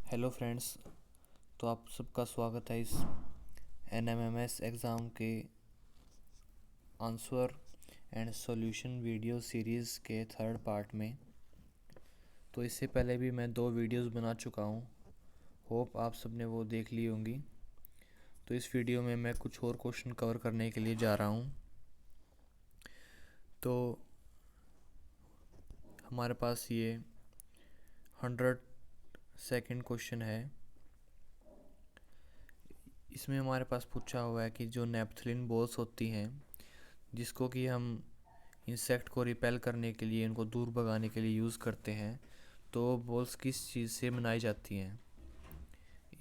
Hello friends. तो आप सबका स्वागत है इस NMMS एग्ज़ाम के answer and solution video series के थर्ड पार्ट में। तो इससे पहले भी मैं 2 वीडियोस बना चुका हूँ। होप आप सब ने वो देख ली होंगी। तो इस वीडियो में मैं कुछ और क्वेश्चन कवर करने के लिए जा रहा हूँ। तो हमारे पास ये 100 क्वेश्चन है। इसमें हमारे पास पूछा हुआ है कि जो नेपथलीन बॉल्स होती हैं, जिसको कि हम इंसेक्ट को रिपेल करने के लिए, इनको दूर भगाने के लिए यूज़ करते हैं, तो बॉल्स किस चीज़ से बनाई जाती हैं।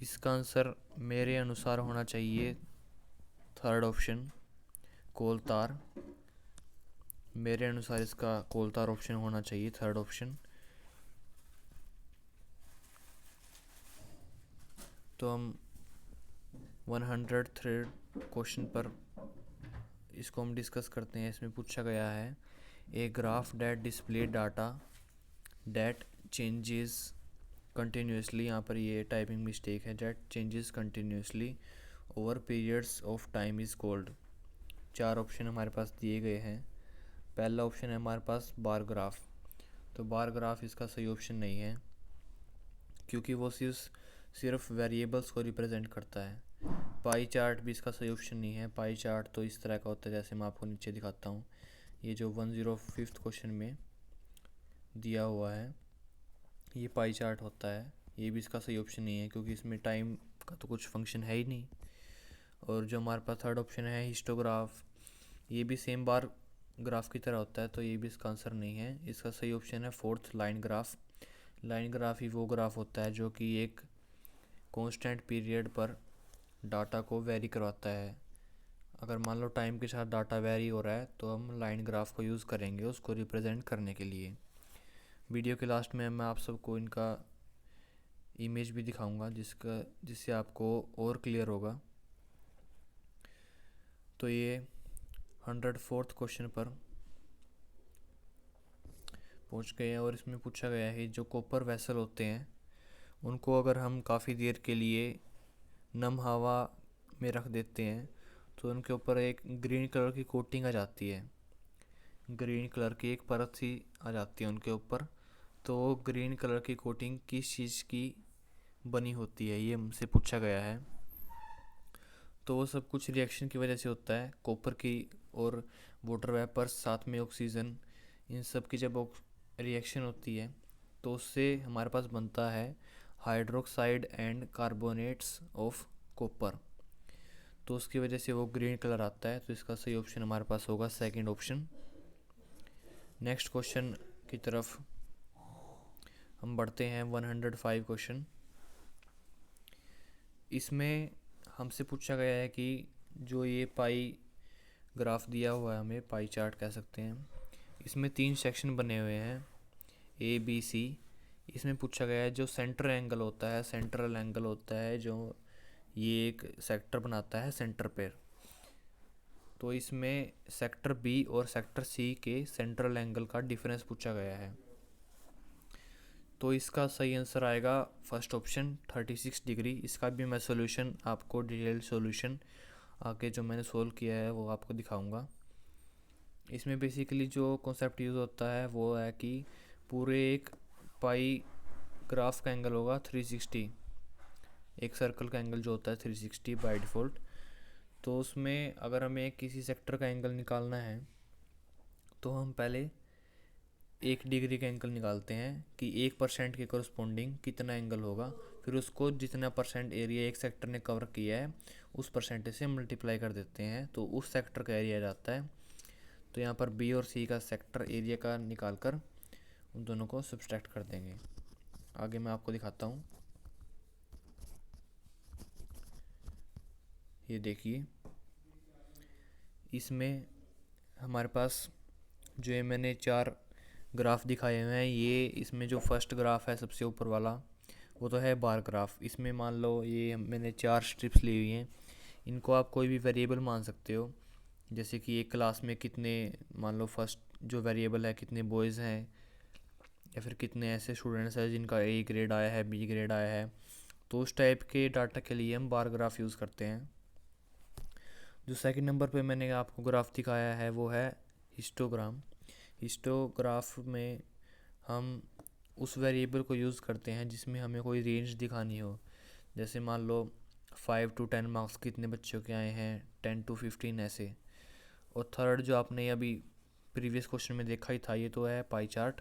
इसका आंसर मेरे अनुसार होना चाहिए थर्ड ऑप्शन, कोल तार। मेरे अनुसार इसका कोल तार ऑप्शन होना चाहिए, थर्ड ऑप्शन। तो हम 103 क्वेश्चन पर इसको हम डिस्कस करते हैं। इसमें पूछा गया है a graph that display data that changes continuously. यहाँ पर ये टाइपिंग मिस्टेक है। That changes continuously over periods of time is called. 4 option हमारे पास दिए गए हैं। पहला ऑप्शन है हमारे पास बार ग्राफ। तो बार ग्राफ इसका सही ऑप्शन नहीं है, क्योंकि वो सिर्फ वेरिएबल्स को रिप्रेजेंट करता है। पाई चार्ट भी इसका सही ऑप्शन नहीं है। पाई चार्ट तो इस तरह का होता है, जैसे मैं आपको नीचे दिखाता हूँ। ये जो 105 क्वेश्चन में दिया हुआ है, ये पाई चार्ट होता है। ये भी इसका सही ऑप्शन नहीं है, क्योंकि इसमें टाइम का तो कुछ फंक्शन है ही नहीं। और जो हमारे पास थर्ड ऑप्शन है हिस्टोग्राफ, ये भी सेम बार ग्राफ की तरह होता है, तो ये भी इसका आंसर नहीं है। इसका सही ऑप्शन है fourth, line graph. Line graph ही वो ग्राफ होता है जो कि एक कांस्टेंट पीरियड पर डाटा को वेरी करवाता है। अगर मान लो टाइम के साथ डाटा वेरी हो रहा है, तो हम लाइन ग्राफ को यूज़ करेंगे उसको रिप्रेजेंट करने के लिए। वीडियो के लास्ट में मैं आप सबको इनका इमेज भी दिखाऊंगा, जिससे आपको और क्लियर होगा। तो ये 104 क्वेश्चन पर पहुंच गए हैं। और इसमें पूछा गया है जो कॉपर वेसल होते हैं, उनको अगर हम काफ़ी देर के लिए नम हवा में रख देते हैं, तो उनके ऊपर एक ग्रीन कलर की कोटिंग आ जाती है। ग्रीन कलर की एक परत सी आ जाती है उनके ऊपर। तो वो ग्रीन कलर की कोटिंग किस चीज़ की बनी होती है, ये हमसे पूछा गया है। तो वो सब कुछ रिएक्शन की वजह से होता है, कॉपर की और वाटर वेपर्स साथ में ऑक्सीजन, इन सब की जब रिएक्शन होती है, तो उससे हमारे पास बनता है hydroxide and carbonates of copper. तो उसकी वजह से वो ग्रीन कलर आता है। तो इसका सही ऑप्शन हमारे पास होगा सेकंड ऑप्शन। नेक्स्ट क्वेश्चन की तरफ हम बढ़ते हैं। 105 क्वेश्चन। इसमें हमसे पूछा गया है कि जो ये पाई ग्राफ दिया हुआ है, हमें पाई चार्ट कह सकते हैं, इसमें 3 सेक्शन बने हुए हैं, ए बी सी। इसमें पूछा गया है जो सेंटर एंगल होता है, सेंट्रल एंगल होता है, जो ये एक सेक्टर बनाता है सेंटर पर। तो इसमें सेक्टर बी और सेक्टर सी के सेंट्रल एंगल का डिफरेंस पूछा गया है। तो इसका सही आंसर आएगा फर्स्ट ऑप्शन, 36 डिग्री। इसका भी मैं सॉल्यूशन आपको, डिटेल्ड सॉल्यूशन आगे जो मैंने सोल्व किया है वो आपको दिखाऊंगा। इसमें बेसिकली जो कॉन्सेप्ट यूज़ होता है वो है कि पूरे एक पाई ग्राफ का एंगल होगा 360। एक सर्कल का एंगल जो होता है 360 बाय डिफ़ॉल्ट। तो उसमें अगर हमें किसी सेक्टर का एंगल निकालना है, तो हम पहले 1 डिग्री का एंगल निकालते हैं कि 1% के करस्पॉन्डिंग कितना एंगल होगा। फिर उसको जितना परसेंट एरिया एक सेक्टर ने कवर किया है, उस परसेंटेज से मल्टीप्लाई कर देते हैं, तो उस सेक्टर का एरिया जाता है। तो यहाँ पर बी और सी का सेक्टर एरिया का निकाल कर उन दोनों को सब्सट्रैक्ट कर देंगे। आगे मैं आपको दिखाता हूँ। ये देखिए, इसमें हमारे पास जो ये मैंने 4 ग्राफ दिखाए हुए हैं, ये इसमें जो फर्स्ट ग्राफ है सबसे ऊपर वाला, वो तो है बार ग्राफ। इसमें मान लो ये मैंने 4 स्ट्रिप्स ली हुई हैं। इनको आप कोई भी वेरिएबल मान सकते हो, जैसे कि एक क्लास में कितने, मान लो फर्स्ट जो वेरिएबल है कितने बॉयज़ हैं, या फिर कितने ऐसे स्टूडेंट्स हैं जिनका ए ग्रेड आया है, बी ग्रेड आया है, तो उस टाइप के डाटा के लिए हम बार ग्राफ यूज़ करते हैं। जो सेकंड नंबर पे मैंने आपको ग्राफ दिखाया है वो है हिस्टोग्राम। हिस्टोग्राफ में हम उस वेरिएबल को यूज़ करते हैं जिसमें हमें कोई रेंज दिखानी हो। जैसे मान लो 5 to 10 मार्क्स कितने बच्चों के आए हैं, 10 to 15 ऐसे। और थर्ड जो आपने अभी प्रीवियस क्वेश्चन में देखा ही था, ये तो है पाई चार्ट।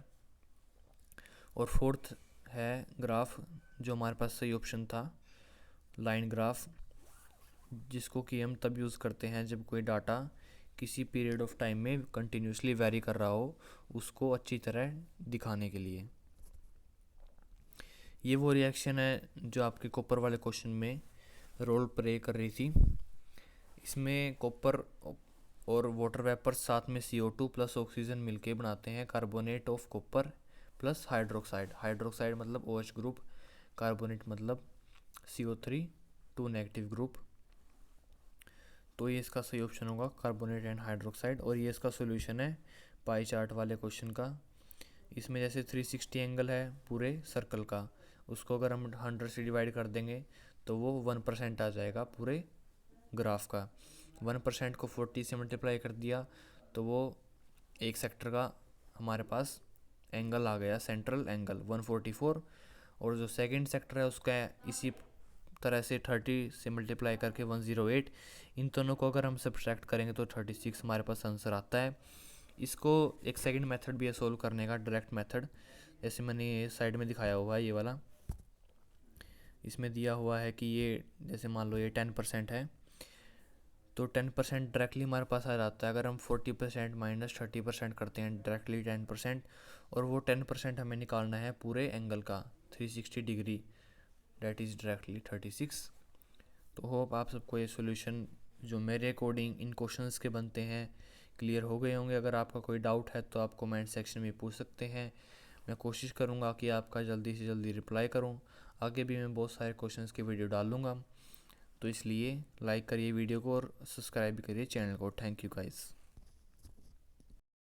और फोर्थ है ग्राफ, जो हमारे पास सही ऑप्शन था, लाइन ग्राफ, जिसको कि हम तब यूज़ करते हैं जब कोई डाटा किसी पीरियड ऑफ टाइम में कंटिन्यूसली वेरी कर रहा हो, उसको अच्छी तरह दिखाने के लिए। ये वो रिएक्शन है जो आपके कॉपर वाले क्वेश्चन में रोल प्ले कर रही थी। इसमें कॉपर और वाटर वेपर साथ में CO2 प्लस ऑक्सीजन मिलके बनाते हैं carbonate of copper plus hydroxide. Hydroxide मतलब OH ग्रुप, कार्बोनेट मतलब CO3 2 नेगेटिव ग्रुप। तो ये इसका सही ऑप्शन होगा, कार्बोनेट एंड हाइड्रोक्साइड। और ये इसका सोल्यूशन है पाई चार्ट वाले क्वेश्चन का। इसमें जैसे 360 एंगल है पूरे सर्कल का, उसको अगर हम 100 से डिवाइड कर देंगे तो वो 1% आ जाएगा पूरे ग्राफ का। 1% को 40 से मल्टीप्लाई कर दिया तो वो एक सेक्टर का हमारे पास एंगल आ गया, सेंट्रल एंगल 144। और जो सेकंड सेक्टर है उसका इसी तरह से 30 से मल्टीप्लाई करके 108। इन दोनों को अगर हम सब्ट्रैक्ट करेंगे तो 36 हमारे पास आंसर आता है। इसको एक सेकंड मेथड भी है सोल्व करने का, डायरेक्ट मेथड, जैसे मैंने ये साइड में दिखाया हुआ है ये वाला। इसमें दिया हुआ है कि ये जैसे मान लो ये 10% है, तो 10% डायरेक्टली हमारे पास आ जाता है। अगर हम 40% माइनस 30% करते हैं डायरेक्टली 10%, और वो 10% हमें निकालना है पूरे एंगल का 360 डिग्री, डेट इज़ डायरेक्टली 36। तो होप आप सबको ये सॉल्यूशन जो मेरे अकॉर्डिंग इन क्वेश्चंस के बनते हैं क्लियर हो गए होंगे। अगर आपका कोई डाउट है तो आप कमेंट सेक्शन में पूछ सकते हैं, मैं कोशिश करूँगा कि आपका जल्दी से जल्दी रिप्लाई करूँ। आगे भी मैं बहुत सारे क्वेश्चंस की वीडियो डालूँगा, तो इसलिए लाइक करिए वीडियो को और सब्सक्राइब भी करिए चैनल को। Thank you guys.